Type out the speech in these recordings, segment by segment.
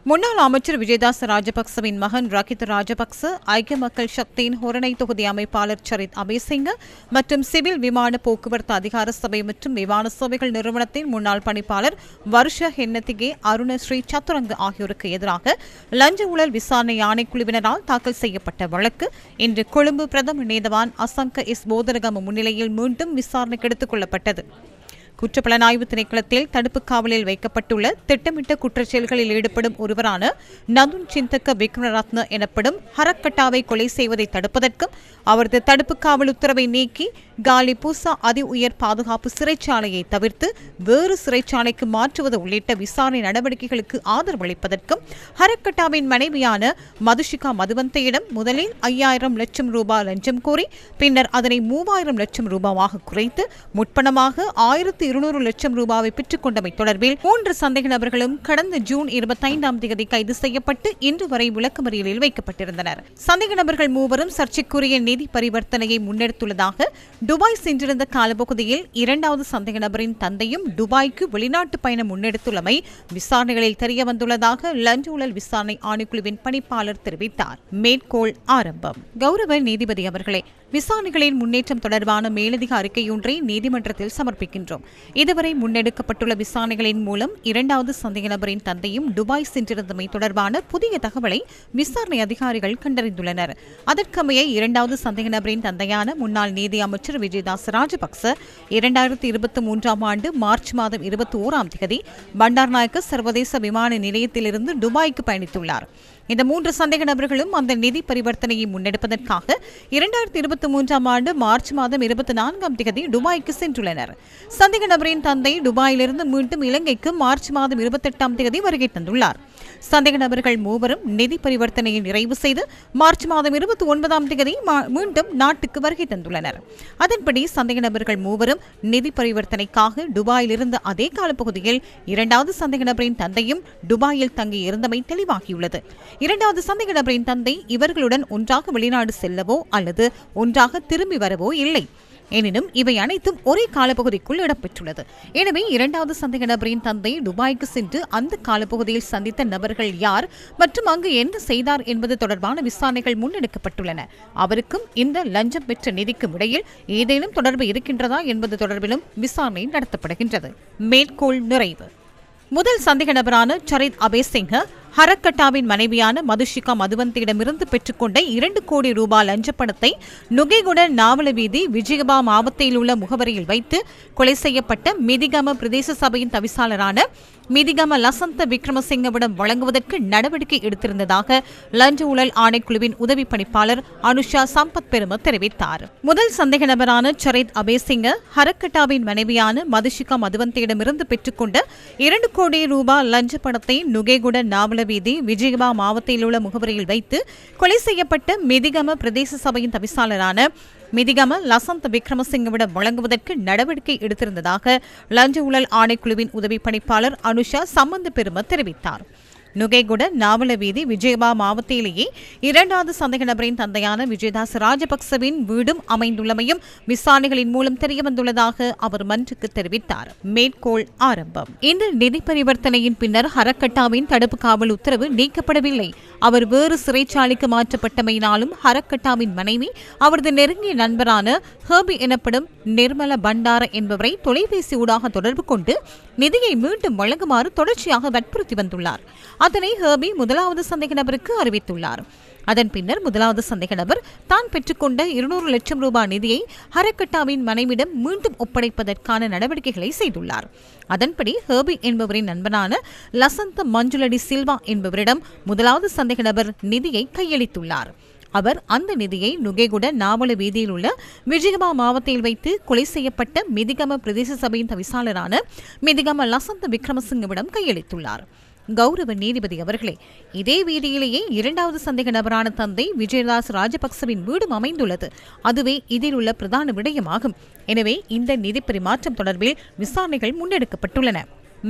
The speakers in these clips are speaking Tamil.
முன்னாள் அமைச்சர் விஜயதாச ராஜபக்சவின் மகன் ரகித் ராஜபக்ச, ஐக்கிய மக்கள் சக்தியின் ஹொரணை தொகுதி அமைப்பாளர் சரித் அபேசிங்க மற்றும் சிவில் விமான போக்குவரத்து அதிகார சபை மற்றும் விமான சேவைகள் நிறுவனத்தின் முன்னாள் பணிப்பாளர் வருஷ ஹென்னதிகே அருணஸ்ரீ சத்துரங்க ஆகியோருக்கு எதிராக லஞ்ச ஊழல் விசாரணை ஆணைக்குழுவினரால் தாக்கல் செய்யப்பட்ட வழக்கு இன்று கொழும்பு பிரதம நீதவான் அசங்க எஸ் போதரகம முன்னிலையில் மீண்டும் விசாரணைக்கு எடுத்துக் கொள்ளப்பட்டது. குற்றப்புலனாய்வு திணைக்களத்தில் தடுப்பு காவலில் வைக்கப்பட்டுள்ள திட்டமிட்ட குற்றச்செயல்களில் ஈடுபடும் ஒருவரான நதுன் சிந்தக்க விக்ரமரத்ன எனப்படும் ஹரக்கட்டாவை கொலை செய்வதை தடுப்பதற்கும் அவரது தடுப்பு காவல் உத்தரவை நீக்கி காலி பூசா அதி உயர் பாதுகாப்பு சிறைச்சாலையை தவிர்த்து வேறு சிறைச்சாலைக்கு மாற்றுவது உள்ளிட்ட விசாரணை நடவடிக்கைகளுக்கு ஆதரவளிப்பதற்கும் ஹரக்கட்டாவின் மனைவியான மதுஷிகா மதுவந்தையிடம் முதலில் 5000 லட்சம் ரூபாய் லஞ்சம் கோரி பின்னர் அதனை 3000 லட்சம் ரூபாவாக குறைத்து முற்பணமாக 1200 லட்சம் ரூபாவை பெற்றுக் கொண்டமை தொடர்பில் 3 சந்தேக நபர்களும் கடந்த ஜூன் 25ஆம் தேதி கைது செய்யப்பட்டு இன்று வரை விளக்கமறியலில் வைக்கப்பட்டிருந்தனர். சந்தேக நபர்கள் மூவரும் சர்ச்சைக்குரிய நிதி பரிவர்த்தனையை முன்னெடுத்துள்ளதாக துபாய் சென்றிருந்த காலப்பகுதியில் 2வது சந்தேக நபரின் தந்தையும் துபாய்க்கு வெளிநாட்டு பயணம் முன்னெடுத்துள்ளமை விசாரணைகளில் தெரியவந்துள்ளதாக லஞ்ச ஊழல் விசாரணை ஆணைக்குழுவின் பணிப்பாளர் தெரிவித்தார். மேற்கோள் ஆரம்பம். கௌரவ நீதிபதி அவர்களே, விசாரணைகளின் முன்னேற்றம் தொடர்பான மேலதிக அறிக்கையொன்றை நீதிமன்றத்தில் சமர்ப்பிக்கின்றோம். இதுவரை முன்னெடுக்கப்பட்டுள்ள விசாரணைகளின் மூலம் 2வது சந்தேக நபரின் தந்தையும் துபாய் சென்றிருந்தமை தொடர்பான புதிய தகவலை விசாரணை அதிகாரிகள் கண்டறிந்துள்ளனர். அதற்கமைய 2வது சந்தேக நபரின் தந்தையான முன்னாள் நீதி அமைச்சர் விஜயதாச ராஜபக்ச 2023ஆம் ஆண்டு மார்ச் மாதம் 21ஆம் தேதி பண்டார்நாயக்க சர்வதேச விமான நிலையத்திலிருந்து துபாய்க்கு பயணித்துள்ளார். இந்த 3 சந்தேக நபர்களும் அந்த நிதி பரிவர்த்தனையை முன்னெடுப்பதற்காக 2023ஆம் ஆண்டு மார்ச் மாதம் 24ஆம் தேதி துபாய்க்கு சென்றுள்ளனர். சந்தேக நபரின் தந்தை துபாயிலிருந்து மீண்டும் இலங்கைக்கு மார்ச் மாதம் 28ஆம் தேதி வருகை தந்துள்ளார். சந்தேக நபர்கள் மூவரும் நிதி பரிவர்த்தனையை நிறைவு செய்து மார்ச் மாதம் 29ஆம் தேதி மீண்டும் நாட்டுக்கு வருகை தந்துள்ளனர். அதன்படி சந்தேக நபர்கள் மூவரும் நிதி பரிவர்த்தனைக்காக துபாயில் இருந்த அதே காலப்பகுதியில் 2வது சந்தேக நபரின் தந்தையும் துபாயில் தங்கி இருந்தமை தெளிவாகியுள்ளது. 2வது சந்தேக நபரின் தந்தை இவர்களுடன் ஒன்றாக வெளிநாடு செல்லவோ அல்லது ஒன்றாக திரும்பி வரவோ இல்லை. எனினும் இவை அனைத்தும் ஒரே காலப்பகுதிக்குள் இடம்பெற்றுள்ளது. எனவே 2வது சந்தேக நபரின் தந்தை துபாய்க்கு சென்று அந்த காலப்பகுதியில் சந்தித்த நபர்கள் யார் மற்றும் அங்கு என்ன செய்தார் என்பது தொடர்பான விசாரணைகள் முன்னெடுக்கப்பட்டுள்ளன. அவருக்கும் இந்த லஞ்சம் பெற்ற நிதிக்கும் இடையில் ஏதேனும் தொடர்பு இருக்கின்றதா என்பது தொடர்பிலும் விசாரணை நடத்தப்படுகின்றது. மேற்கோள் நிறைவு. முதல் சந்தேக நபரான சரித் அபேசிங்க ஹரக்கட்டாவின் மனைவியான மதுஷிகா மதுவந்தியிடமிருந்து பெற்றுக்கொண்ட 2 கோடி ரூபாய் லஞ்சப்பணத்தை நுகேகுட நாவல வீதி விஜயபா மாவட்டத்தில் உள்ள முகவரியில் வைத்து கொலை செய்யப்பட்ட மிதிகம பிரதேச சபையின் தவிசாளரான மிதிகம லசந்த விக்ரமசிங்கவிடம் வழங்குவதற்கு நடவடிக்கை எடுத்திருந்ததாக லஞ்ச ஊழல் ஆணைக்குழுவின் உதவி பணிப்பாளர் அனுஷா சம்பத் பெரும தெரிவித்தார். முதல் சந்தேக நபரான சரித் அபேசிங்க ஹரக்கட்டாவின் மனைவியான மதுஷிகா மதுவந்தியிடமிருந்து பெற்றுக்கொண்ட 2 கோடி ரூபாய் லஞ்ச பணத்தை நுகேகுட நாவல வீதி விஜயபா மாவட்டத்தில் உள்ள முகவரியில் வைத்து கொலை செய்யப்பட்ட மிதிகம பிரதேச சபையின் தவிசாளரான மிதிகம லசந்த விக்ரமசிங்கவிடம் வழங்குவதற்கு நடவடிக்கை எடுத்திருந்ததாக லஞ்ச ஊழல் ஆணைக்குழுவின் உதவி பணிப்பாளர் அனுஷா சம்பந்த பெரும தெரிவித்தார். நுகேகுட நாவல வீதி விஜயபா மாவட்டத்திலேயே 2வது சந்தேக நபரின் தந்தையான விஜயதாச ராஜபக்சவின் வீடும் அமைந்துள்ளமையும் விசாரணைகளின் மூலம் தெரியவந்துள்ளதாக அவர் மன்றுக்கு தெரிவித்தார். மேற்கோள் ஆரம்பம். இந்த நிதி பரிவர்த்தனையின் பின்னர் ஹரக்கட்டாவின் தடுப்பு காவல் உத்தரவு நீக்கப்படவில்லை. அவர் வேறு சிறைச்சாலைக்கு மாற்றப்பட்டமையினாலும் ஹரக்கட்டாவின் மனைவி அவரது நெருங்கிய நண்பரான ஹேபி எனப்படும் நிர்மல பண்டார என்பவரை தொலைபேசி ஊடாக தொடர்பு கொண்டு நிதியை மீண்டும் வழங்குமாறு தொடர்ச்சியாக வற்புறுத்தி வந்துள்ளார். அதனை ஹேபி 1வது சந்தேக நபருக்கு அறிவித்துள்ளார். அதன் பின்னர் 1வது சந்தேக நபர் தான் பெற்றுக்கொண்ட 200 லட்சம் ரூபாய் நிதியை ஹரக்கட்டாவின் மனைவிடம் மீண்டும் ஒப்படைப்பதற்கான நடவடிக்கைகளை செய்துள்ளார். அதன்படி ஹேபி என்பவரின் நண்பனான லசந்த மஞ்சுலடி சில்வா என்பவரிடம் 1வது சந்தேக நபர் நிதியை கையளித்துள்ளார். அவர் அந்த நிதியை நுகேகுட நாவல வீதியில் உள்ள விஜயபா மாவட்டத்தில் வைத்து கொலை செய்யப்பட்ட மிதிகம பிரதேச சபையின் தவிசாளரான மிதிகம லசந்த விக்ரமசிங்கவிடம் கையளித்துள்ளார். கௌரவ நீதிபதி அவர்களே, இதே வீதியிலேயே 2வது சந்தேக நபரான தந்தை விஜயதாஸ் ராஜபக்சவின் வீடும் அமைந்துள்ளது. அதுவே இதில் உள்ள பிரதான விடயமாகும். எனவே இந்த நிதி பரிமாற்றம் தொடர்பில் விசாரணைகள் முன்னெடுக்கப்பட்டுள்ளன.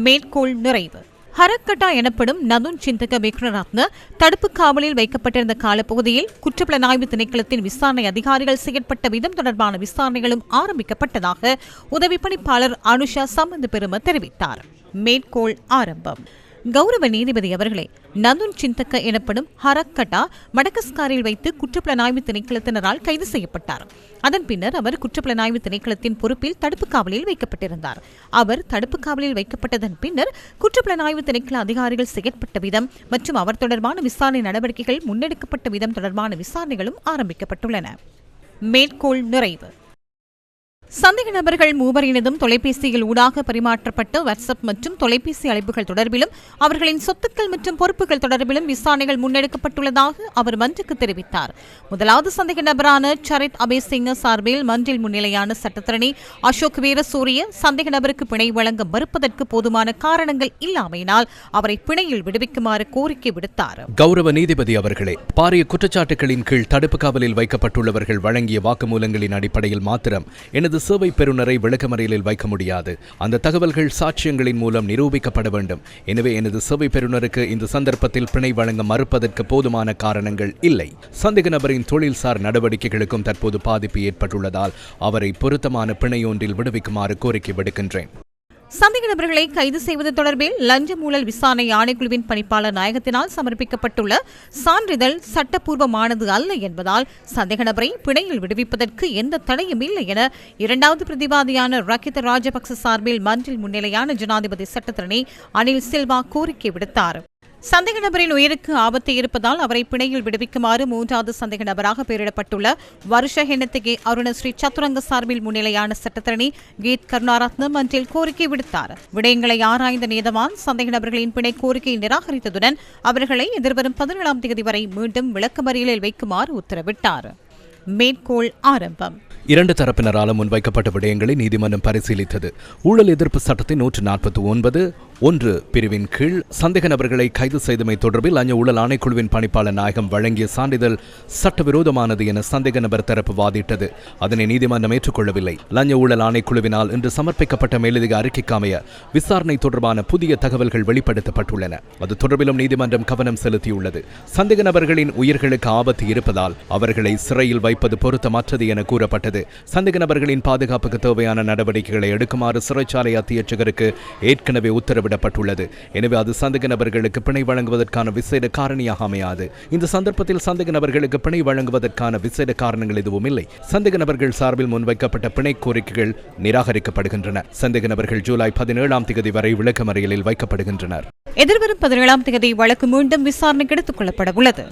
மேற்கோள் நிறைவு. ஹரக்கட்டா எனப்படும் நதுன் சிந்தக விக்ரமரத்ன தடுப்பு காவலில் வைக்கப்பட்டிருந்த காலப்பகுதியில் குற்றப்புலனாய்வு திணைக்களத்தின் விசாரணை அதிகாரிகள் செயற்பட்ட விதம் தொடர்பான விசாரணைகளும் ஆரம்பிக்கப்பட்டதாக உதவி பணிப்பாளர் அனுஷா சம்பந்த பெரும தெரிவித்தார். மேற்கோள் ஆரம்பம். கௌரவ நீதிபதி அவர்களே, நதுன் சிந்தக்க எனப்படும் ஹரக்கட்டா மடகஸ்காரில் வைத்து குற்றப்புலனாய்வு திணைக்களத்தினரால் கைது செய்யப்பட்டார். அதன் பின்னர் அவர் குற்றப்புலனாய்வு திணைக்களத்தின் பொறுப்பில் தடுப்பு காவலில் வைக்கப்பட்டிருந்தார். அவர் தடுப்பு காவலில் வைக்கப்பட்டதன் பின்னர் குற்றப்புலனாய்வு திணைக்கள அதிகாரிகள் செயற்பட்ட விதம் மற்றும் அவர் தொடர்பான விசாரணை நடவடிக்கைகள் முன்னெடுக்கப்பட்ட விதம் தொடர்பான விசாரணைகளும் ஆரம்பிக்கப்பட்டுள்ளன. மேற்கோள் நிறைவு. சந்தேக நபர்கள் மூவரினதும் தொலைபேசியில் ஊடாக பரிமாற்றப்பட்ட வாட்ஸ்அப் மற்றும் தொலைபேசி அழைப்புகள் தொடர்பிலும் அவர்களின் சொத்துக்கள் மற்றும் பொறுப்புகள் தொடர்பிலும் விசாரணைகள் முன்னெடுக்கப்பட்டுள்ளதாக அவர் மன்றுக்கு தெரிவித்தார். முதலாவது சந்தேக நபரான சரித் அபேசிங்க சார்பில் மன்றில் முன்னிலையான சட்டத்தரணி அசோக் வீரசூரிய சந்தேக நபருக்கு பிணை வழங்க மறுப்பதற்கு போதுமான காரணங்கள் இல்லாமையினால் அவரை பிணையில் விடுவிக்குமாறு கோரிக்கை விடுத்தார். கௌரவ நீதிபதி அவர்களே, பாரிய குற்றச்சாட்டுகளின் கீழ் தடுப்பு காவலில் வைக்கப்பட்டுள்ளவர்கள் வழங்கிய வாக்குமூலங்களின் அடிப்படையில் மாத்திரம் எனது சேவை பெறுநரை விளக்கமறியலில் வைக்க முடியாது. அந்த தகவல்கள் சாட்சியங்களின் மூலம் நிரூபிக்கப்பட வேண்டும். எனவே எனது சேவை பெறுநருக்கு இந்த சந்தர்ப்பத்தில் பிணை வழங்க மறுப்பதற்கு போதுமான காரணங்கள் இல்லை. சந்தேக நபரின் தொழில்சார் நடவடிக்கைகளுக்கும் தற்போது பாதிப்பு ஏற்பட்டுள்ளதால் அவரை பொருத்தமான பிணையொன்றில் விடுவிக்குமாறு கோரிக்கை விடுக்கின்றேன். சந்தேக நபர்களை கைது செய்வது தொடர்பில் லஞ்ச ஊழல் விசாரணை ஆணைக்குழுவின் பணிப்பாளர் நாயகத்தினால் சமர்ப்பிக்கப்பட்டுள்ள சான்றிதழ் சட்டப்பூர்வமானது அல்ல என்பதால் சந்தேக நபரை பிணையில் விடுவிப்பதற்கு எந்த தடையும் இல்லை என இரண்டாவது பிரதிவாதியான ராகித ராஜபக்ச சார்பில் மன்றில் முன்னிலையான ஜனாதிபதி சட்டத்தரணி அனில் சில்வா கோரிக்கை விடுத்தார். சந்தேக நபரின் உயிருக்கு ஆபத்து இருப்பதால் அவரை பிணையில் விடுவிக்குமாறு மூன்றாவது சந்தேக நபராக பெயரிடப்பட்டுள்ள வருஷ ஹெனத்திகே அருணஸ்ரீ சத்துரங்க சார்பில் முன்னிலையான சட்டத்தரணி கீத் கருணாரத்னம் மன்றில் கோரிக்கை விடுத்தார். விடயங்களை ஆராய்ந்த நீதவான் சந்தேக நபர்களின் பிணை கோரிக்கையை நிராகரித்ததுடன் அவர்களை எதிர்வரும் 17ஆம் தேதி வரை மீண்டும் விளக்கமறியலில் வைக்குமாறு உத்தரவிட்டார். மேற்கோள் ஆரம்பம். இரண்டு தரப்பினரால் முன்வைக்கப்பட்ட விடயங்களை நீதிமன்றம் பரிசீலித்தது. ஊழல் எதிர்ப்பு சட்டத்தின் 149(1) பிரிவின் கீழ் சந்தேக நபர்களை கைது செய்தமை தொடர்பில் லஞ்ச ஊழல் ஆணைக்குழுவின் பணிப்பாளர் நாயகம் வழங்கிய சான்றிதழ் சட்டவிரோதமானது என சந்தேக நபர் தரப்பு வாதிட்டது. அதனை நீதிமன்றம் ஏற்றுக்கொள்ளவில்லை. லஞ்ச ஊழல் ஆணைக்குழுவினால் இன்று சமர்ப்பிக்கப்பட்ட மேலதிக அறிக்கைக்கு அமைய விசாரணை தொடர்பான புதிய தகவல்கள் வெளிப்படுத்தப்பட்டுள்ளன. அது தொடர்பிலும் நீதிமன்றம் கவனம் செலுத்தியுள்ளது. சந்தேக நபர்களின் உயிர்களுக்கு ஆபத்து இருப்பதால் அவர்களை சிறையில் வைப்பது பொருத்தமற்றது என கூறப்பட்டது. சந்தேக நபர்களின் பாதுகாப்புக்கு தேவையான நடவடிக்கைகளை எடுக்குமாறு சிறைச்சாலை அத்தியட்சகருக்கு ஏற்கனவே உத்தரவிடப்பட்டுள்ளது. எனவே அது சந்தேக நபர்களுக்கு பிணை வழங்குவதற்கான விசேட காரணியாக அமையாது. இந்த சந்தர்ப்பத்தில் சந்தேக நபர்களுக்கு பிணை வழங்குவதற்கான விசேட காரணங்கள் எதுவும் இல்லை. சந்தேக நபர்கள் சார்பில் முன்வைக்கப்பட்ட பிணை கோரிக்கைகள் நிராகரிக்கப்படுகின்றன. சந்தேக நபர்கள் ஜூலை 17ஆம் தேதி வரை விளக்கமறியலில் வைக்கப்படுகின்றனர். எதிர்வரும் 17ஆம் தேதி வழக்கு மீண்டும் விசாரணைக்கு எடுத்துக் கொள்ளப்பட உள்ளது.